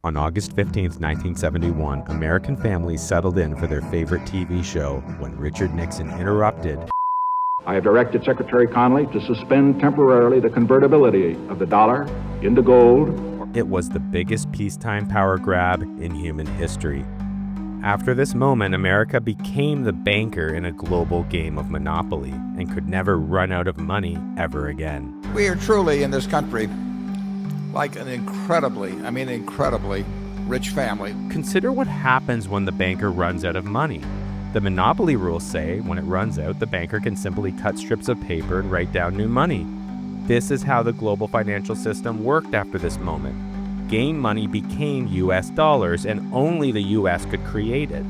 On August 15, 1971, American families settled in for their favorite TV show when Richard Nixon interrupted. I have directed Secretary Connally to suspend temporarily the convertibility of the dollar into gold. It was the biggest peacetime power grab in human history. After this moment, America became the banker in a global game of monopoly and could never run out of money ever again. We are truly in this country like an incredibly rich family. Consider what happens when the banker runs out of money. The monopoly rules say when it runs out, the banker can simply cut strips of paper and write down new money. This is how the global financial system worked after this moment. Game money became US dollars, and only the US could create it.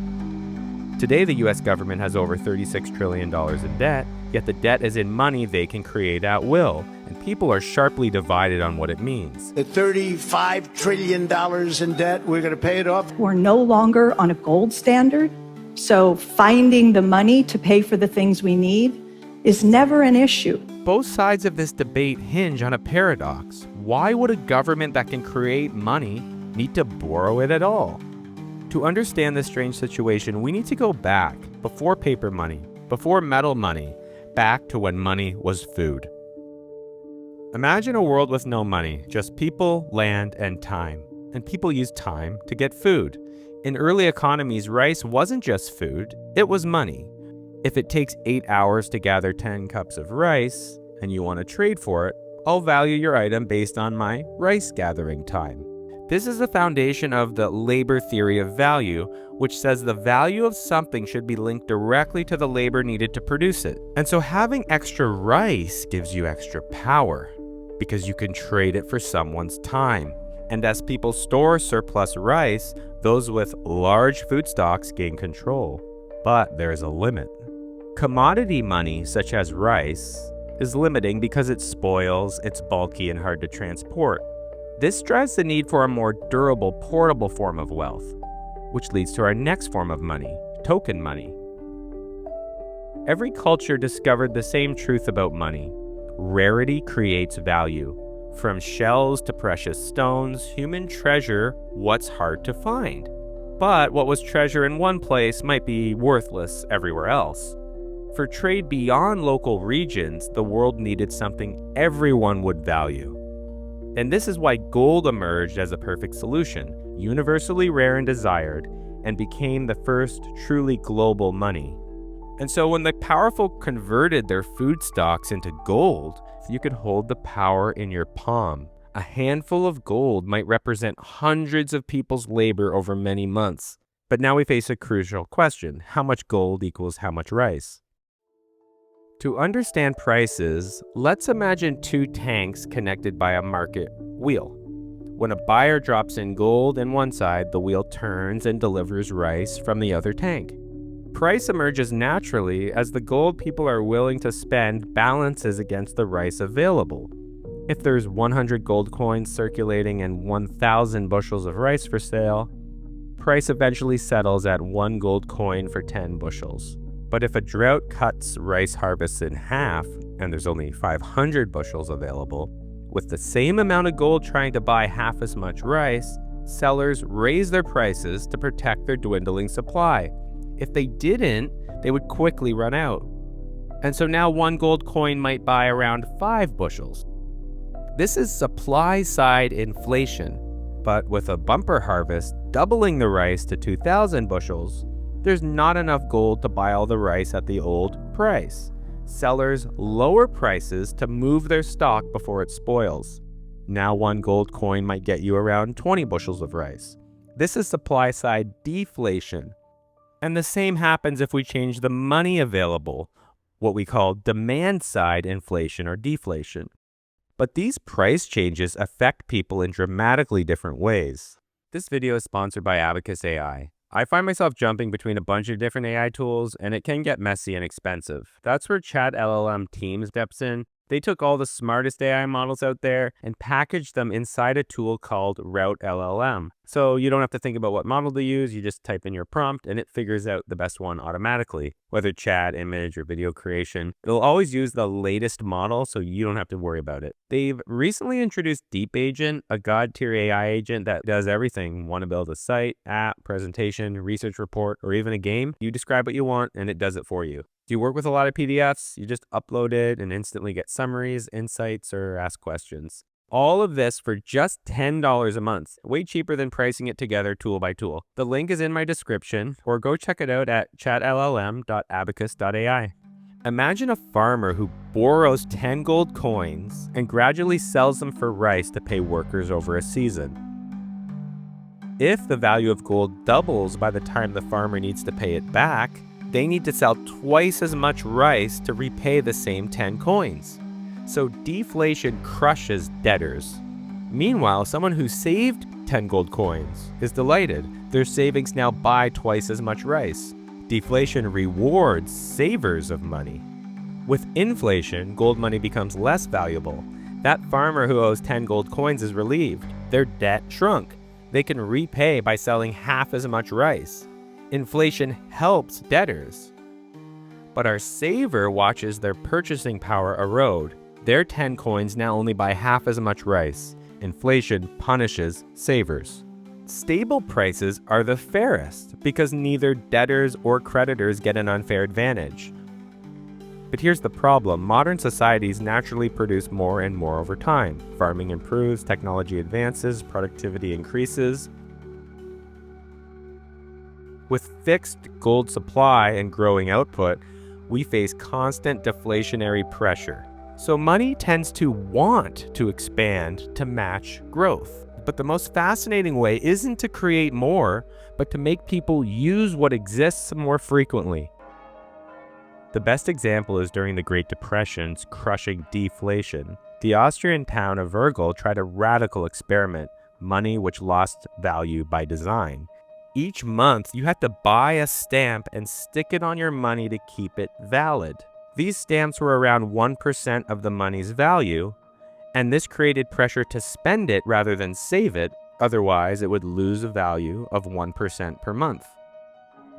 Today, the US government has over $36 trillion in debt, yet the debt is in money they can create at will, and people are sharply divided on what it means. At $35 trillion in debt, we're going to pay it off. We're no longer on a gold standard, so finding the money to pay for the things we need is never an issue. Both sides of this debate hinge on a paradox. Why would a government that can create money need to borrow it at all? To understand this strange situation, we need to go back, before paper money, before metal money, back to when money was food. Imagine a world with no money, just people, land, and time. And people used time to get food. In early economies, rice wasn't just food, it was money. If it takes 8 hours to gather 10 cups of rice, and you want to trade for it, I'll value your item based on my rice gathering time. This is the foundation of the labor theory of value, which says the value of something should be linked directly to the labor needed to produce it. And so having extra rice gives you extra power, because you can trade it for someone's time. And as people store surplus rice, those with large food stocks gain control. But there is a limit. Commodity money, such as rice, is limiting because it spoils, it's bulky, and hard to transport. This drives the need for a more durable, portable form of wealth, which leads to our next form of money, token money. Every culture discovered the same truth about money. Rarity creates value. From shells to precious stones, human treasure what's hard to find. But what was treasure in one place might be worthless everywhere else. For trade beyond local regions, the world needed something everyone would value. And this is why gold emerged as a perfect solution, universally rare and desired, and became the first truly global money. And so when the powerful converted their food stocks into gold, you could hold the power in your palm. A handful of gold might represent hundreds of people's labor over many months. But now we face a crucial question. How much gold equals how much rice? To understand prices, let's imagine two tanks connected by a market wheel. When a buyer drops in gold in one side, the wheel turns and delivers rice from the other tank. Price emerges naturally as the gold people are willing to spend balances against the rice available. If there's 100 gold coins circulating and 1,000 bushels of rice for sale, price eventually settles at 1 gold coin for 10 bushels. But if a drought cuts rice harvests in half and there's only 500 bushels available, with the same amount of gold trying to buy half as much rice, sellers raise their prices to protect their dwindling supply. If they didn't, they would quickly run out. And so now 1 gold coin might buy around 5 bushels. This is supply-side inflation, but with a bumper harvest doubling the rice to 2,000 bushels, there's not enough gold to buy all the rice at the old price. Sellers lower prices to move their stock before it spoils. Now 1 gold coin might get you around 20 bushels of rice. This is supply-side deflation. And the same happens if we change the money available, what we call demand-side inflation or deflation. But these price changes affect people in dramatically different ways. This video is sponsored by Abacus AI. I find myself jumping between a bunch of different AI tools, and it can get messy and expensive. That's where Chat LLM Team steps in. They took all the smartest AI models out there and packaged them inside a tool called Route LLM. So you don't have to think about what model to use, you just type in your prompt and it figures out the best one automatically. Whether chat, image, or video creation, it'll always use the latest model so you don't have to worry about it. They've recently introduced Deep Agent, a god-tier AI agent that does everything. Want to build a site, app, presentation, research report, or even a game? You describe what you want and it does it for you. Do you work with a lot of PDFs? You just upload it and instantly get summaries, insights, or ask questions. All of this for just $10 a month, way cheaper than pricing it together tool by tool. The link is in my description, or go check it out at chatllm.abacus.ai. Imagine a farmer who borrows 10 gold coins and gradually sells them for rice to pay workers over a season. If the value of gold doubles by the time the farmer needs to pay it back, they need to sell twice as much rice to repay the same 10 coins. So deflation crushes debtors. Meanwhile, someone who saved 10 gold coins is delighted. Their savings now buy twice as much rice. Deflation rewards savers of money. With inflation, gold money becomes less valuable. That farmer who owes 10 gold coins is relieved. Their debt shrunk. They can repay by selling half as much rice. Inflation helps debtors. But our saver watches their purchasing power erode. Their 10 coins now only buy half as much rice. Inflation punishes savers. Stable prices are the fairest because neither debtors or creditors get an unfair advantage. But here's the problem. Modern societies naturally produce more and more over time. Farming improves, technology advances, productivity increases. With fixed gold supply and growing output, we face constant deflationary pressure. So money tends to want to expand to match growth. But the most fascinating way isn't to create more, but to make people use what exists more frequently. The best example is during the Great Depression's crushing deflation. The Austrian town of Wörgl tried a radical experiment, money which lost value by design. Each month, you had to buy a stamp and stick it on your money to keep it valid. These stamps were around 1% of the money's value, and this created pressure to spend it rather than save it, otherwise it would lose a value of 1% per month.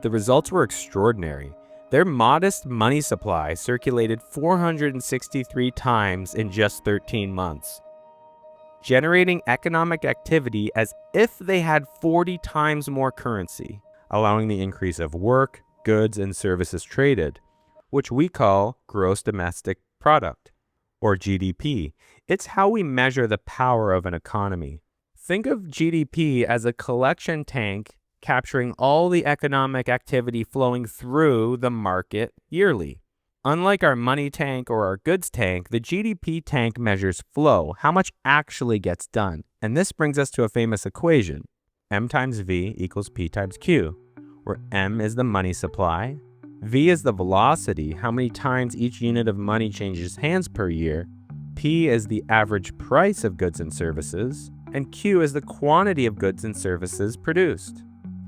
The results were extraordinary. Their modest money supply circulated 463 times in just 13 months, generating economic activity as if they had 40 times more currency, allowing the increase of work, goods, and services traded, which we call gross domestic product, or GDP. It's how we measure the power of an economy. Think of GDP as a collection tank capturing all the economic activity flowing through the market yearly. Unlike our money tank or our goods tank, the GDP tank measures flow, how much actually gets done. And this brings us to a famous equation, M times V equals P times Q, where M is the money supply, V is the velocity, how many times each unit of money changes hands per year, P is the average price of goods and services, and Q is the quantity of goods and services produced.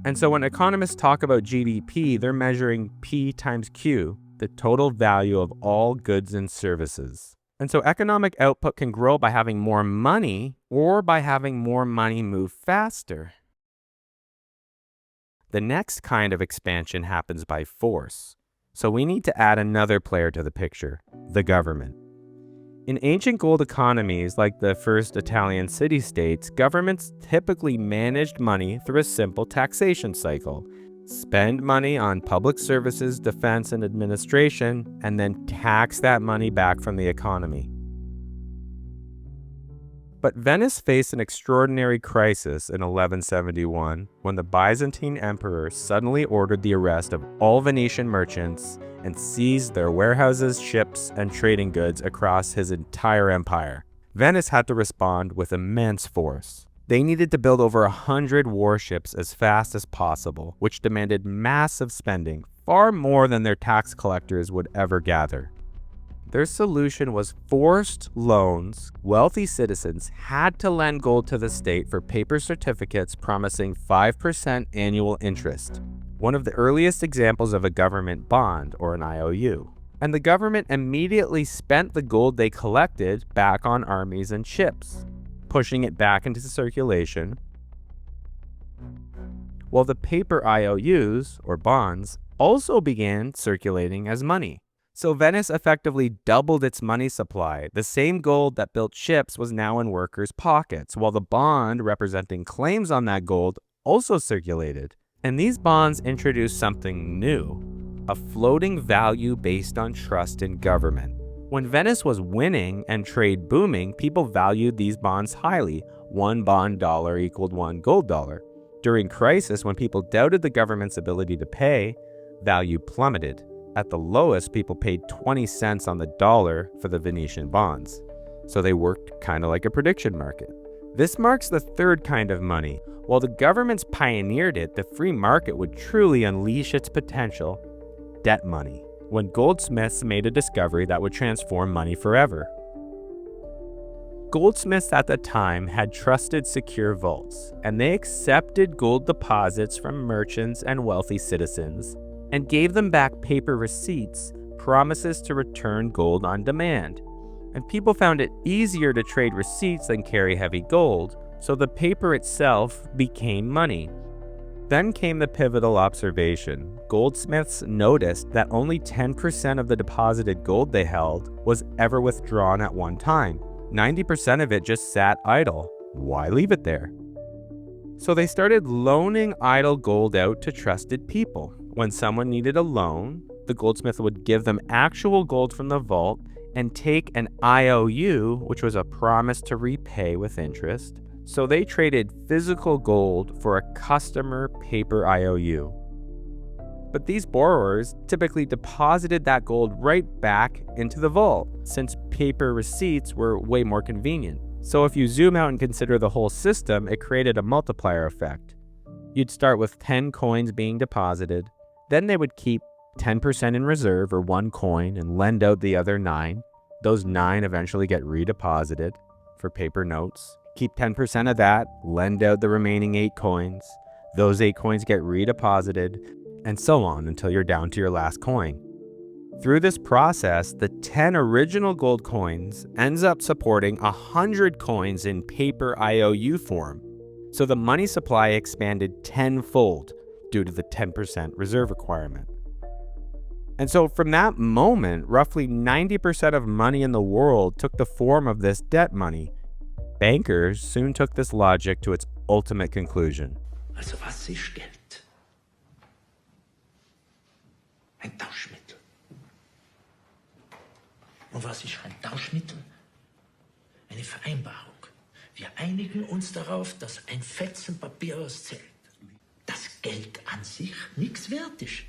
And so when economists talk about GDP, they're measuring P times Q, the total value of all goods and services. And so economic output can grow by having more money or by having more money move faster. The next kind of expansion happens by force. So we need to add another player to the picture, the government. In ancient gold economies like the first Italian city-states, governments typically managed money through a simple taxation cycle. Spend money on public services, defense, and administration, and then tax that money back from the economy. But Venice faced an extraordinary crisis in 1171 when the Byzantine emperor suddenly ordered the arrest of all Venetian merchants and seized their warehouses, ships, and trading goods across his entire empire. Venice had to respond with immense force. They needed to build over 100 warships as fast as possible, which demanded massive spending, far more than their tax collectors would ever gather. Their solution was forced loans. Wealthy citizens had to lend gold to the state for paper certificates promising 5% annual interest, one of the earliest examples of a government bond or an IOU. and the government immediately spent the gold they collected back on armies and ships, pushing it back into circulation, while the paper IOUs, or bonds, also began circulating as money. So Venice effectively doubled its money supply. The same gold that built ships was now in workers' pockets, while the bond representing claims on that gold also circulated. And these bonds introduced something new, a floating value based on trust in government. When Venice was winning and trade booming, people valued these bonds highly. One bond dollar equaled one gold dollar. During crisis, when people doubted the government's ability to pay, value plummeted. At the lowest, people paid 20 cents on the dollar for the Venetian bonds. So they worked kind of like a prediction market. This marks the third kind of money. While the governments pioneered it, the free market would truly unleash its potential. Debt money, when Goldsmiths made a discovery that would transform money forever. Goldsmiths at the time had trusted secure vaults, and they accepted gold deposits from merchants and wealthy citizens, and gave them back paper receipts, promises to return gold on demand. And people found it easier to trade receipts than carry heavy gold, so the paper itself became money. Then came the pivotal observation. Goldsmiths noticed that only 10% of the deposited gold they held was ever withdrawn at one time. 90% of it just sat idle. Why leave it there? So they started loaning idle gold out to trusted people. When someone needed a loan, the goldsmith would give them actual gold from the vault and take an IOU, which was a promise to repay with interest. So they traded physical gold for a customer paper IOU. But these borrowers typically deposited that gold right back into the vault, since paper receipts were way more convenient. So if you zoom out and consider the whole system, it created a multiplier effect. You'd start with 10 coins being deposited, then they would keep 10% in reserve, or one coin, and lend out the other 9. Those 9 eventually get redeposited for paper notes. Keep 10% of that, lend out the remaining 8 coins. Those 8 coins get redeposited, and so on until you're down to your last coin. Through this process, the 10 original gold coins ends up supporting 100 coins in paper IOU form. So the money supply expanded tenfold due to the 10% reserve requirement. And so from that moment, roughly 90% of money in the world took the form of this debt money. Bankers soon took this logic to its ultimate conclusion. Also was ist Geld? Ein Tauschmittel. Und was ist ein Tauschmittel? Eine Vereinbarung. Wir einigen uns darauf, dass ein Fetzen Papier auszählt. Das Geld an sich nichts wert ist.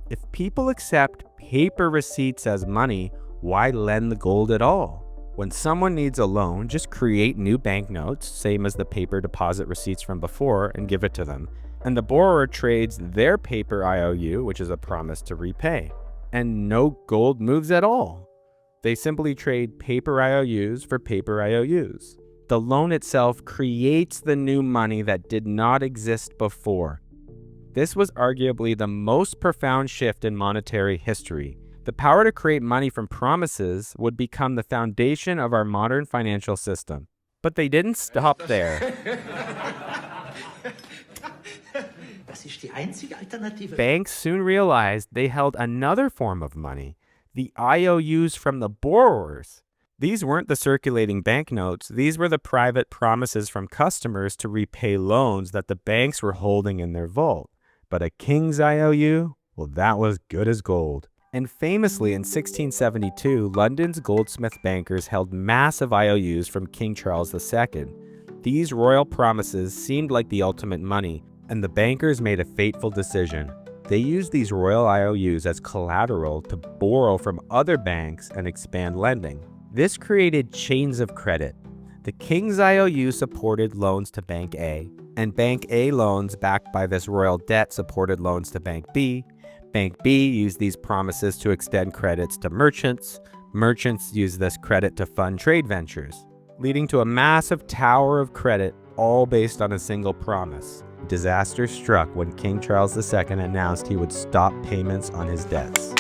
If people accept paper receipts as money, why lend the gold at all? When someone needs a loan, just create new banknotes, same as the paper deposit receipts from before, and give it to them. And the borrower trades their paper IOU, which is a promise to repay. And no gold moves at all. They simply trade paper IOUs for paper IOUs. The loan itself creates the new money that did not exist before. This was arguably the most profound shift in monetary history. The power to create money from promises would become the foundation of our modern financial system. But they didn't stop there. Das ist die einzige Alternative. Banks soon realized they held another form of money, the IOUs from the borrowers. These weren't the circulating banknotes. These were the private promises from customers to repay loans that the banks were holding in their vault. But a king's IOU? Well, that was good as gold. And famously, in 1672, London's goldsmith bankers held massive IOUs from King Charles II. These royal promises seemed like the ultimate money, and the bankers made a fateful decision. They used these royal IOUs as collateral to borrow from other banks and expand lending. This created chains of credit. The King's IOU supported loans to Bank A, and Bank A loans backed by this royal debt supported loans to Bank B. Bank B used these promises to extend credits to merchants. Merchants used this credit to fund trade ventures, leading to a massive tower of credit, all based on a single promise. Disaster struck when King Charles II announced he would stop payments on his debts.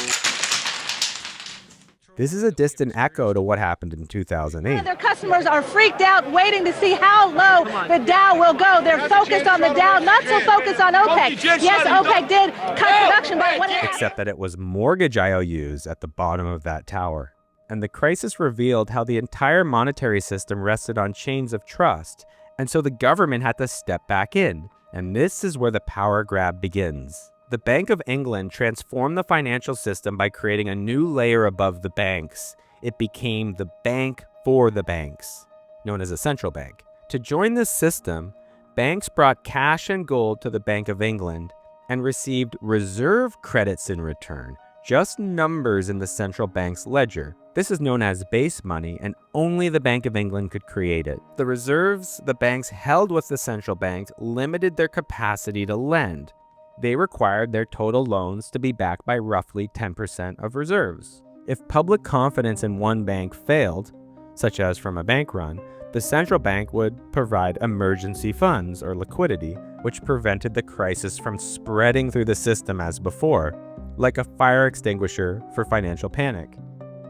This is a distant echo to what happened in 2008. Their customers are freaked out, waiting to see how low the Dow will go. They're focused on the Dow, not so focused on OPEC. Yes, OPEC did cut production, but when it Except that it was mortgage IOUs at the bottom of that tower. And the crisis revealed how the entire monetary system rested on chains of trust, and so the government had to step back in. And this is where the power grab begins. The Bank of England transformed the financial system by creating a new layer above the banks. It became the bank for the banks, known as a central bank. To join this system, banks brought cash and gold to the Bank of England and received reserve credits in return, just numbers in the central bank's ledger. This is known as base money, and only the Bank of England could create it. The reserves the banks held with the central bank limited their capacity to lend. They required their total loans to be backed by roughly 10% of reserves. If public confidence in one bank failed, such as from a bank run, the central bank would provide emergency funds or liquidity, which prevented the crisis from spreading through the system as before, like a fire extinguisher for financial panic.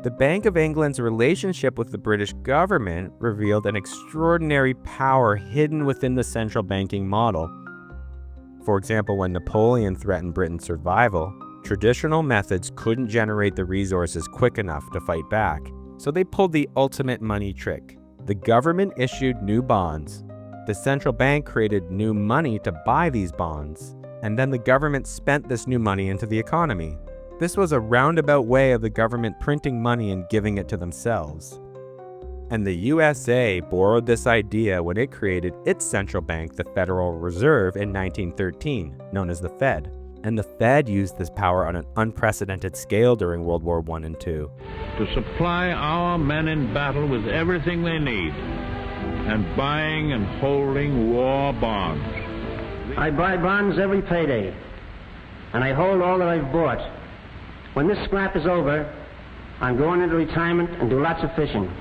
The Bank of England's relationship with the British government revealed an extraordinary power hidden within the central banking model. For example, when Napoleon threatened Britain's survival, traditional methods couldn't generate the resources quick enough to fight back, so they pulled the ultimate money trick. The government issued new bonds. The central bank created new money to buy these bonds, and then the government spent this new money into the economy. This was a roundabout way of the government printing money and giving it to themselves. And the USA borrowed this idea when it created its central bank, the Federal Reserve, in 1913, known as the Fed. And the Fed used this power on an unprecedented scale during World War I and II. To supply our men in battle with everything they need, and buying and holding war bonds. I buy bonds every payday, and I hold all that I've bought. When this scrap is over, I'm going into retirement and do lots of fishing.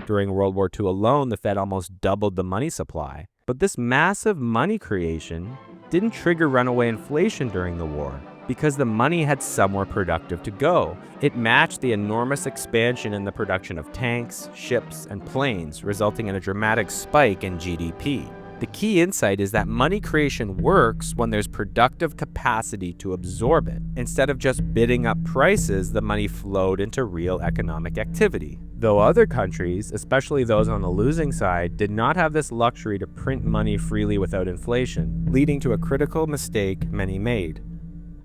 During World War II alone, the Fed almost doubled the money supply. But this massive money creation didn't trigger runaway inflation during the war, because the money had somewhere productive to go. It matched the enormous expansion in the production of tanks, ships, and planes, resulting in a dramatic spike in GDP. The key insight is that money creation works when there's productive capacity to absorb it. Instead of just bidding up prices, the money flowed into real economic activity. Though other countries, especially those on the losing side, did not have this luxury to print money freely without inflation, leading to a critical mistake many made.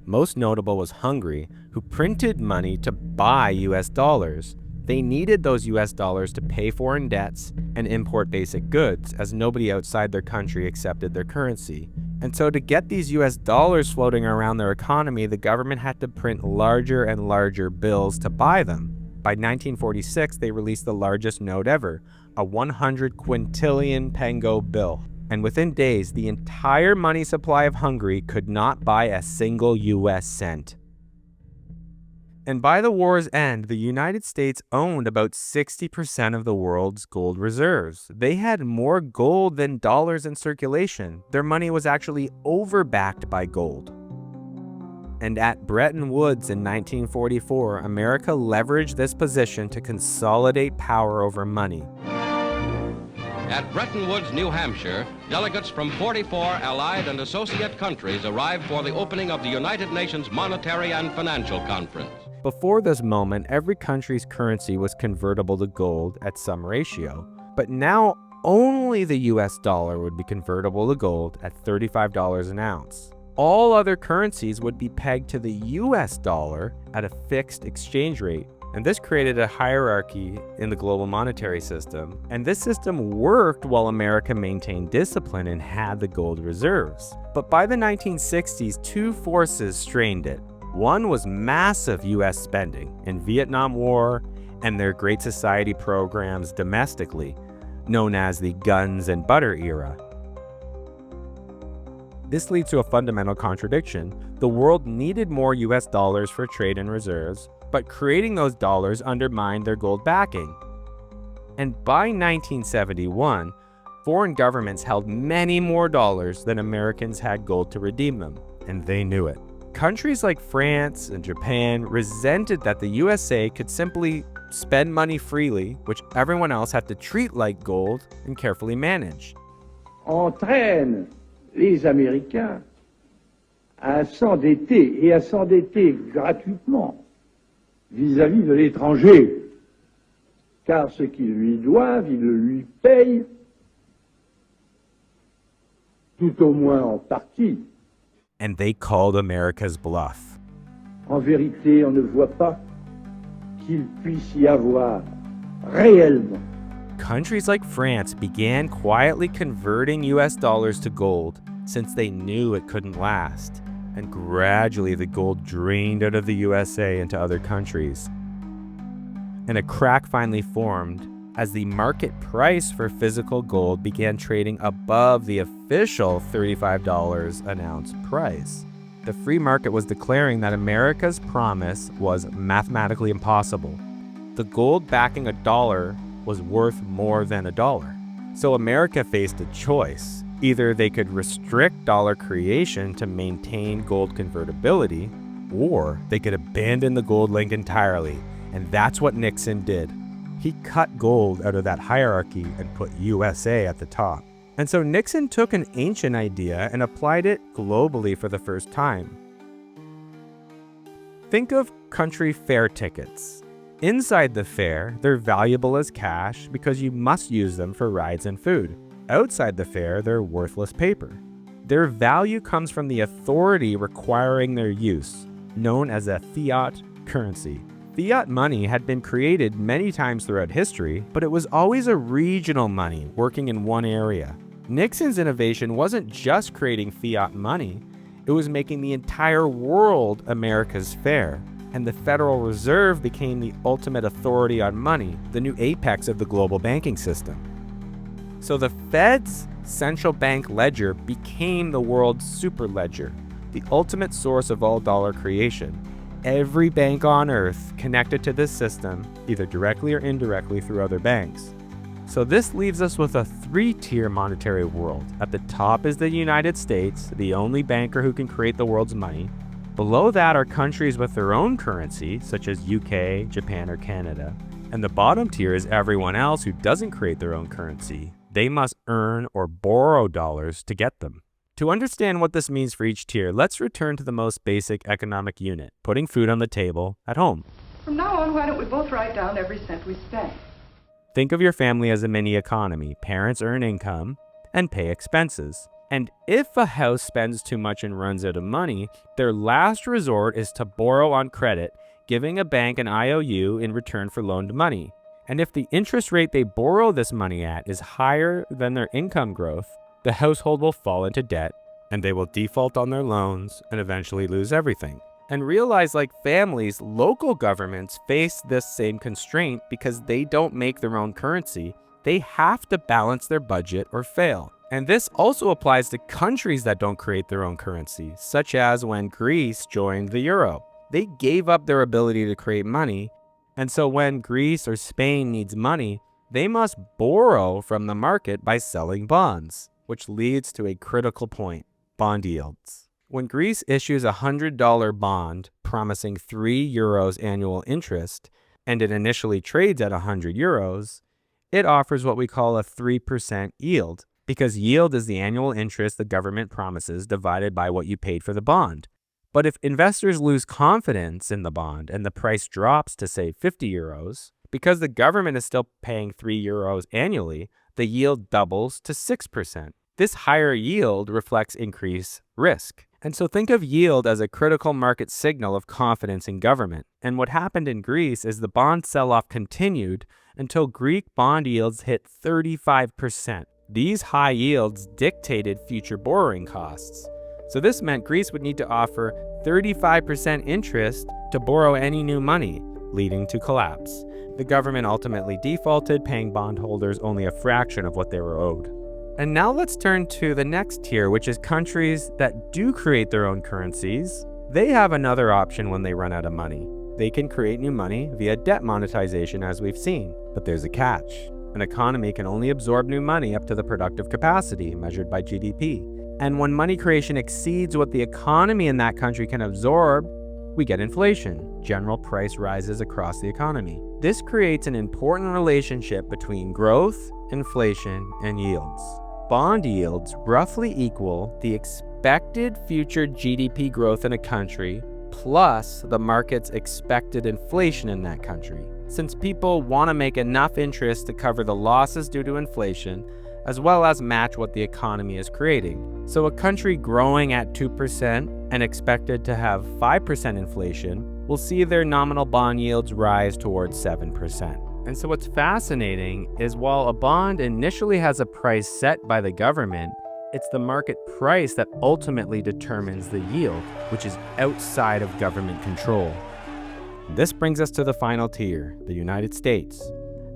Most notable was Hungary, who printed money to buy US dollars. They needed those US dollars to pay foreign debts and import basic goods, as nobody outside their country accepted their currency. And so to get these US dollars floating around their economy, the government had to print larger and larger bills to buy them. By 1946, they released the largest note ever, a 100 quintillion pengo bill. And within days, the entire money supply of Hungary could not buy a single US cent. And by the war's end, the United States owned about 60% of the world's gold reserves. They had more gold than dollars in circulation. Their money was actually overbacked by gold. And at Bretton Woods in 1944, America leveraged this position to consolidate power over money. At Bretton Woods, New Hampshire, delegates from 44 allied and associate countries arrived for the opening of the United Nations Monetary and Financial Conference. Before this moment, every country's currency was convertible to gold at some ratio. But now only the US dollar would be convertible to gold at $35 an ounce. All other currencies would be pegged to the US dollar at a fixed exchange rate. And this created a hierarchy in the global monetary system. And this system worked while America maintained discipline and had the gold reserves. But by the 1960s, two forces strained it. One was massive US spending in Vietnam War and their Great Society programs domestically, known as the guns and butter era. This leads to a fundamental contradiction. The world needed more US dollars for trade and reserves, but creating those dollars undermined their gold backing. And by 1971, foreign governments held many more dollars than Americans had gold to redeem them, and they knew it. Countries like France and Japan resented that the USA could simply spend money freely, which everyone else had to treat like gold and carefully manage. Entraîne les Américains à s'endetter et à s'endetter gratuitement vis-à-vis de l'étranger, car ce qu'ils lui doivent, ils le lui payent, tout au moins en partie. And they called America's bluff. En vérité, on ne voit pas qu'il puisse y avoir réellement. Countries like France began quietly converting US dollars to gold since they knew it couldn't last. And gradually the gold drained out of the USA into other countries. And a crack finally formed as the market price for physical gold began trading above the official $35 an ounce price. The free market was declaring that America's promise was mathematically impossible. The gold backing a dollar was worth more than a dollar. So America faced a choice. Either they could restrict dollar creation to maintain gold convertibility, or they could abandon the gold link entirely. And that's what Nixon did. He cut gold out of that hierarchy and put USA at the top. And so Nixon took an ancient idea and applied it globally for the first time. Think of country fair tickets. Inside the fair, they're valuable as cash because you must use them for rides and food. Outside the fair, they're worthless paper. Their value comes from the authority requiring their use, known as a fiat currency. Fiat money had been created many times throughout history, but it was always a regional money working in one area. Nixon's innovation wasn't just creating fiat money, it was making the entire world America's fair. And the Federal Reserve became the ultimate authority on money, the new apex of the global banking system. So the Fed's central bank ledger became the world's super ledger, the ultimate source of all dollar creation. Every bank on earth connected to this system, either directly or indirectly through other banks. So this leaves us with a three-tier monetary world. At the top is the United States, the only banker who can create the world's money. Below that are countries with their own currency, such as UK, Japan, or Canada. And the bottom tier is everyone else who doesn't create their own currency. They must earn or borrow dollars to get them. To understand what this means for each tier, let's return to the most basic economic unit, putting food on the table at home. From now on, why don't we both write down every cent we spend? Think of your family as a mini economy. Parents earn income and pay expenses. And if a house spends too much and runs out of money, their last resort is to borrow on credit, giving a bank an IOU in return for loaned money. And if the interest rate they borrow this money at is higher than their income growth, the household will fall into debt and they will default on their loans and eventually lose everything. And realize, like families, local governments face this same constraint because they don't make their own currency. They have to balance their budget or fail. And this also applies to countries that don't create their own currency, such as when Greece joined the euro. They gave up their ability to create money, and so when Greece or Spain needs money, they must borrow from the market by selling bonds, which leads to a critical point: bond yields. When Greece issues a $100 bond promising €3 annual interest, and it initially trades at €100, it offers what we call a 3% yield, because yield is the annual interest the government promises divided by what you paid for the bond. But if investors lose confidence in the bond and the price drops to, say, €50, because the government is still paying €3 annually, the yield doubles to 6%. This higher yield reflects increased risk. And so think of yield as a critical market signal of confidence in government. And what happened in Greece is the bond sell-off continued until Greek bond yields hit 35%. These high yields dictated future borrowing costs. So this meant Greece would need to offer 35% interest to borrow any new money, leading to collapse. The government ultimately defaulted, paying bondholders only a fraction of what they were owed. And now let's turn to the next tier, which is countries that do create their own currencies. They have another option when they run out of money. They can create new money via debt monetization, as we've seen. But there's a catch. An economy can only absorb new money up to the productive capacity, measured by GDP. And when money creation exceeds what the economy in that country can absorb, we get inflation, general price rises across the economy. This creates an important relationship between growth, inflation, and yields. Bond yields roughly equal the expected future GDP growth in a country plus the market's expected inflation in that country. Since people want to make enough interest to cover the losses due to inflation, as well as match what the economy is creating. So a country growing at 2% and expected to have 5% inflation will see their nominal bond yields rise towards 7%. And so what's fascinating is while a bond initially has a price set by the government, it's the market price that ultimately determines the yield, which is outside of government control. This brings us to the final tier, the United States.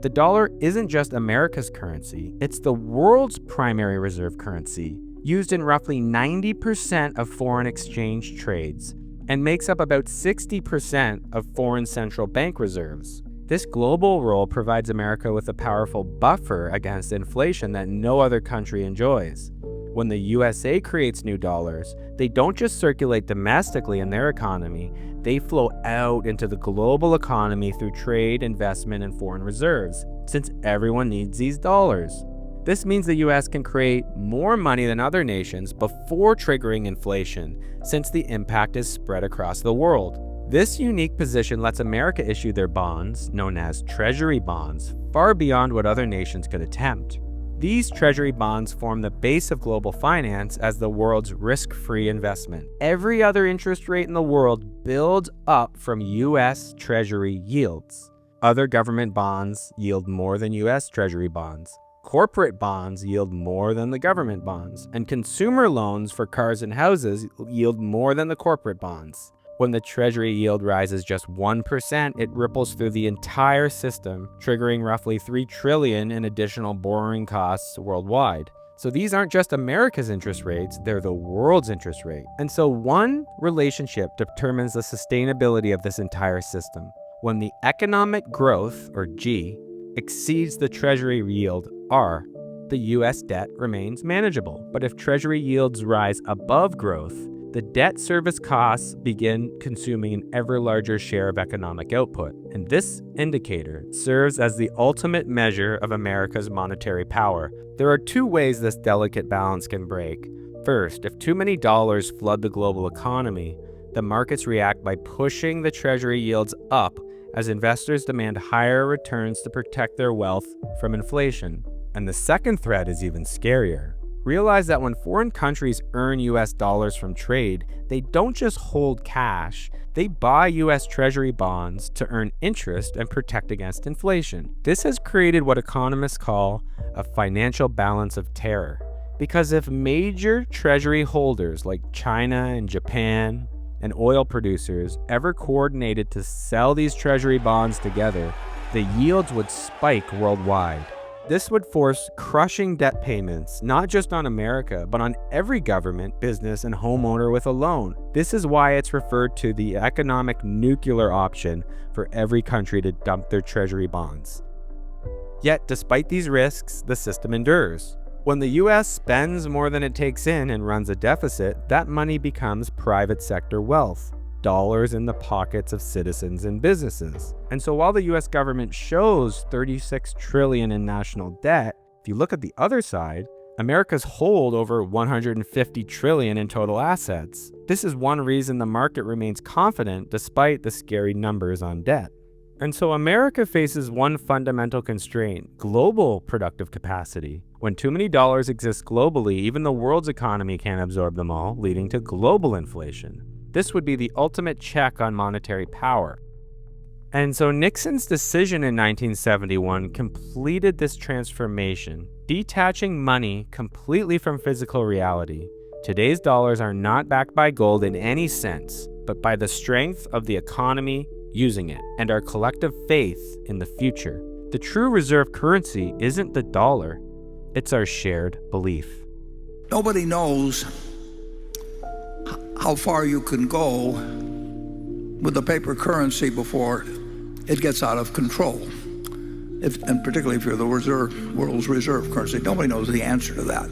The dollar isn't just America's currency, it's the world's primary reserve currency, used in roughly 90% of foreign exchange trades, and makes up about 60% of foreign central bank reserves. This global role provides America with a powerful buffer against inflation that no other country enjoys. When the USA creates new dollars, they don't just circulate domestically in their economy, they flow out into the global economy through trade, investment, and foreign reserves, since everyone needs these dollars. This means the US can create more money than other nations before triggering inflation, since the impact is spread across the world. This unique position lets America issue their bonds, known as treasury bonds, far beyond what other nations could attempt. These treasury bonds form the base of global finance as the world's risk-free investment. Every other interest rate in the world builds up from US Treasury yields. Other government bonds yield more than US Treasury bonds. Corporate bonds yield more than the government bonds. And consumer loans for cars and houses yield more than the corporate bonds. When the Treasury yield rises just 1%, it ripples through the entire system, triggering roughly $3 trillion in additional borrowing costs worldwide. So these aren't just America's interest rates, they're the world's interest rate. And so one relationship determines the sustainability of this entire system. When the economic growth, or G, exceeds the Treasury yield, R, the US debt remains manageable. But if Treasury yields rise above growth, the debt service costs begin consuming an ever larger share of economic output, and this indicator serves as the ultimate measure of America's monetary power. There are two ways this delicate balance can break. First, if too many dollars flood the global economy, the markets react by pushing the Treasury yields up as investors demand higher returns to protect their wealth from inflation. And the second threat is even scarier. Realize that when foreign countries earn US dollars from trade, they don't just hold cash, they buy US Treasury bonds to earn interest and protect against inflation. This has created what economists call a financial balance of terror. Because if major Treasury holders like China and Japan and oil producers ever coordinated to sell these Treasury bonds together, the yields would spike worldwide. This would force crushing debt payments, not just on America, but on every government, business, and homeowner with a loan. This is why it's referred to the economic nuclear option for every country to dump their treasury bonds. Yet, despite these risks, the system endures. When the US spends more than it takes in and runs a deficit, that money becomes private sector wealth. Dollars in the pockets of citizens and businesses. And so while the US government shows $36 trillion in national debt, if you look at the other side, America's hold over $150 trillion in total assets. This is one reason the market remains confident despite the scary numbers on debt. And so America faces one fundamental constraint, global productive capacity. When too many dollars exist globally, even the world's economy can't absorb them all, leading to global inflation. This would be the ultimate check on monetary power. And so Nixon's decision in 1971 completed this transformation, detaching money completely from physical reality. Today's dollars are not backed by gold in any sense, but by the strength of the economy using it and our collective faith in the future. The true reserve currency isn't the dollar, it's our shared belief. Nobody knows how far you can go with the paper currency before it gets out of control. and particularly if you're the world's reserve currency. Nobody knows the answer to that.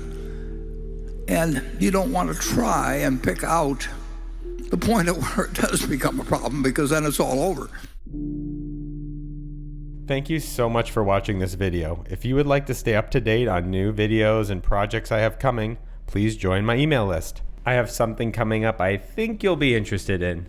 And you don't want to try and pick out the point at where it does become a problem, because then it's all over. Thank you so much for watching this video. If you would like to stay up to date on new videos and projects I have coming, please join my email list. I have something coming up I think you'll be interested in.